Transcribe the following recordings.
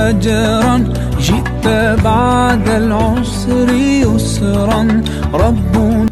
فجرا جئت بعد العسر يسرا ربنا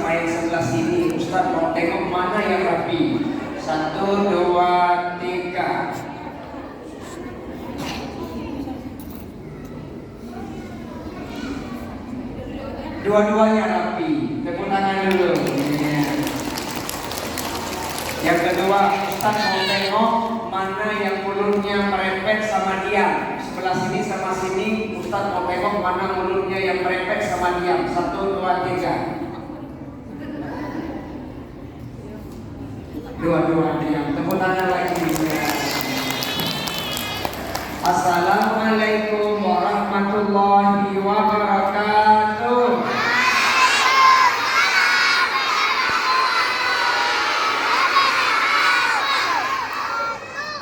sama yang sebelah sini. Ustaz mau tengok mana yang rapi. 1, 2, 3. Dua-duanya rapi. Tepuk tangan dulu. Yang kedua, Ustaz mau tengok mana yang mulutnya merepet sama diam. Sebelah sini sama sini, Ustaz mau tengok mana mulutnya yang merepet sama diam. 1, 2, 3. Dua-dua diam. Tepuk tangan lagi. Assalamualaikum warahmatullahi wabarakatuh.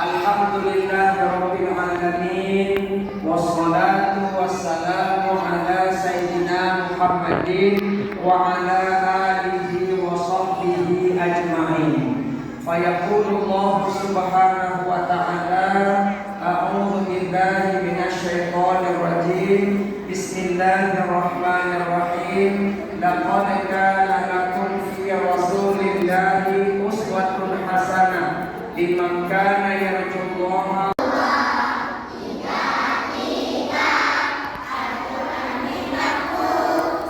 Alhamdulillahirabbil alamin wassalatu wassalamu ala sayyidina Muhammadin wa ala alihi wa sahbihi ajma'in. Fayaqulullahu subhanahu wa ta'ala a'udzu billahi minasyaitonir rajim. Bismillahirrahmanirrahim. Laqad kana lakum fi rasulillahi uswatun hasanah liman kana yarjullaha.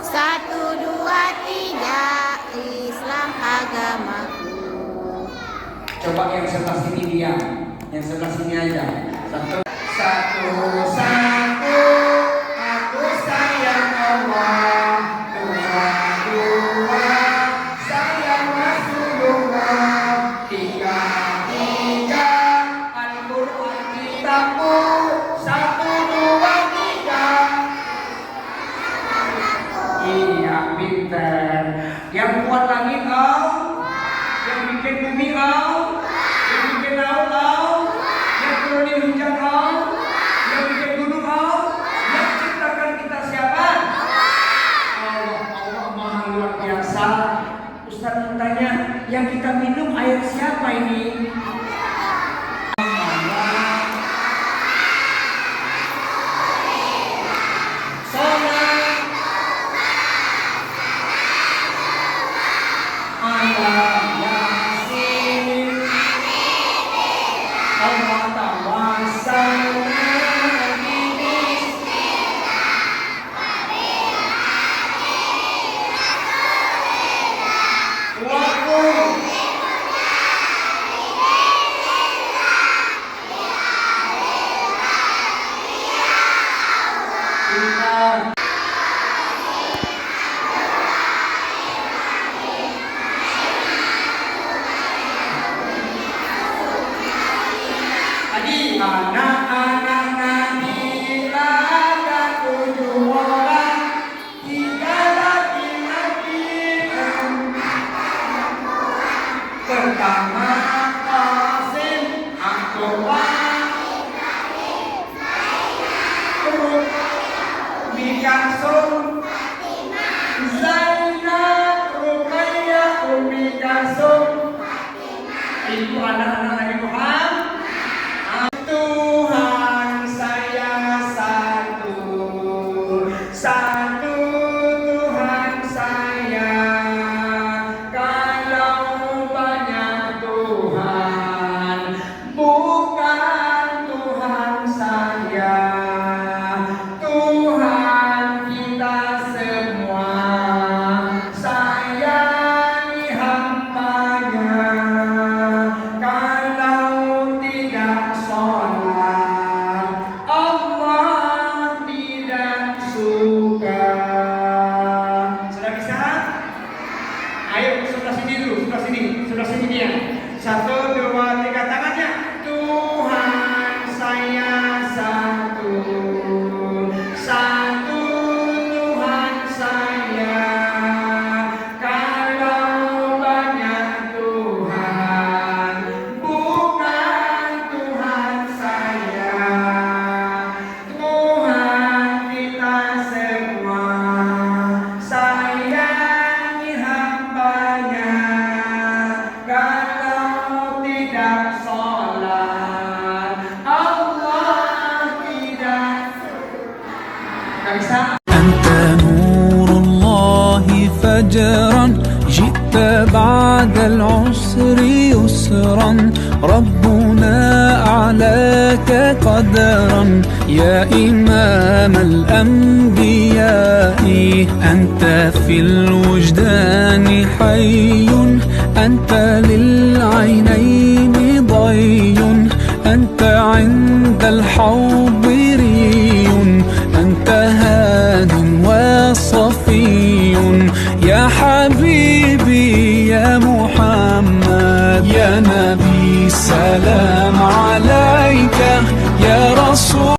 Satu, dua, tiga, Islam agamaku. Coba yang sebelah sini diam, yang sebelah sini aja. Satu, satu, aku sayang Allah. Dua, dua, sayang Rasulullah. Tiga, Al-Quran kitabku. 1, 2, 3. Iya, pintar. Yang buat langit kau, yang bikin bumi kau, yang bikin laut, yang turunin hujan kau, yang bikin gunung kau, yang ciptakan kita siapa? Allah. Allah Maha luar biasa. Ustaz mau tanya, yang kita minum air siapa ini? Anak-anak Nabi ada 7 orang, 3 laki-laki. Pertama Qasim, Abdullah, Umi Kalsum, Zainab, Ruqayyah, Umi Kalsum. Itu anak-anak Nabi Muhammad. Tuhan saya satu, satu Tuhan saya. Kalau banyak Tuhan, bukan Tuhan saya. Tuhan kita semua, sayangi hamba-Nya. Kalau tidak sholat, Allah tidak suka. Sudah bisa? Ayo sebelah sini dulu, sebelah sini dia. 1, 2, 3 tangannya. Tuhan saya satu, satu Tuhan saya. Kalau banyak Tuhan, bukan Tuhan saya. Tuhan kita semua, sayangi hamba-Nya. Kalau العسر يسرا ربنا أعلاك قدرا يا إمام الأنبياء أنت في الوجدان حي أنت للعينين ضي أنت عند الحوض ري أنت هاد وصفي يا حبيبي يا محمد يا نبي سلام عليك يا رسول